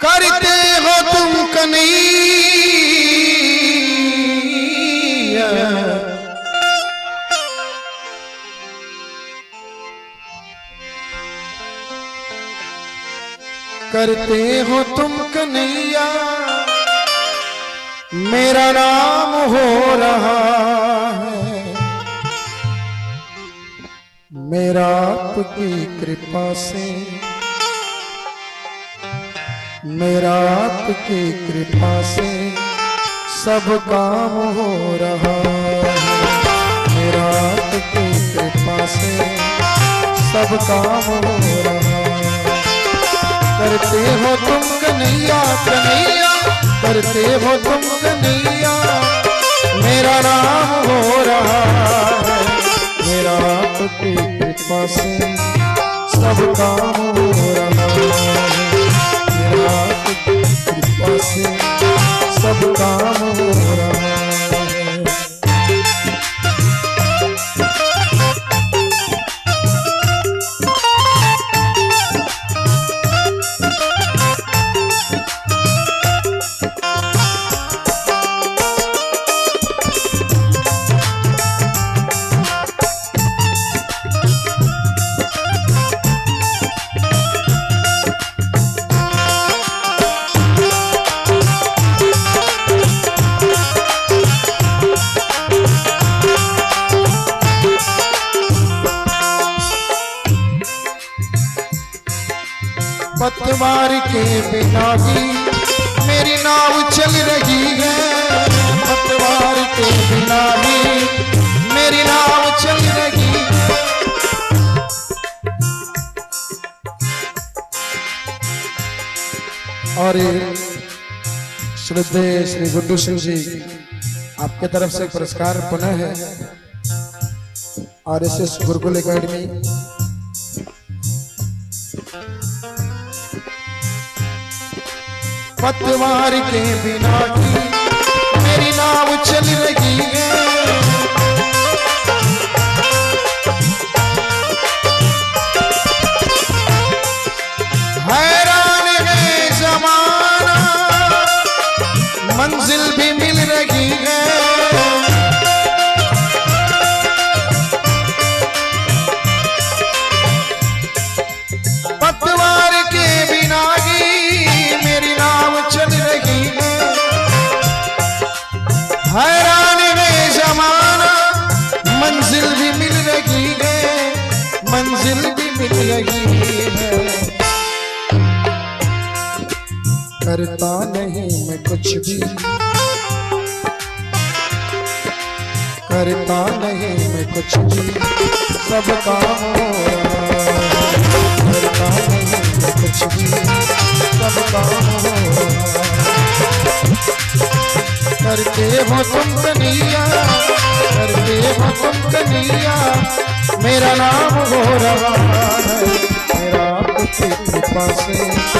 करते हो तुम कन्हैया, करते हो तुम कन्हैया, मेरा नाम हो रहा है। मेरा आपकी कृपा से, मेरा आपकी कृपा से सब काम हो रहा है। मेरा आपकी कृपा से सब काम हो रहा है। करते हो तुम कन्हैया कन्हैया, करते हो तुम कन्हैया, मेरा नाम हो रहा है। मेरा आपकी कृपा से सब काम हो रहा है। मेरा आपकी कृपा से सब काम हो रहा है। पतवार के बिना भी मेरी नाव चल रही है। पतवार के बिना भी मेरी नाव चल रही है। और श्रद्धेय श्री गुड्डू सिंह जी, आपके तरफ से पुरस्कार पुनः है। RSS गुरुकुल एकेडमी पतवार के बिना की मेरी नाव चल रही है। हैरान है जमाना, मंजिल भी मिल रही है। पतवार के बिना ही मेरी नाव चल रही है। हैरान है जमाना, मंजिल भी मिल रही है, मंजिल भी मिल रही है। करता नहीं मैं कुछ भी, करता नहीं मैं कुछ भी, सब काम हो रहा है। करता नहीं मैं कुछ भी, सब काम हो रहा है। करते हो तुम कन्हैया, करते हो तुम कन्हैया, मेरा नाम हो रहा है। मेरा आपकी कृपा से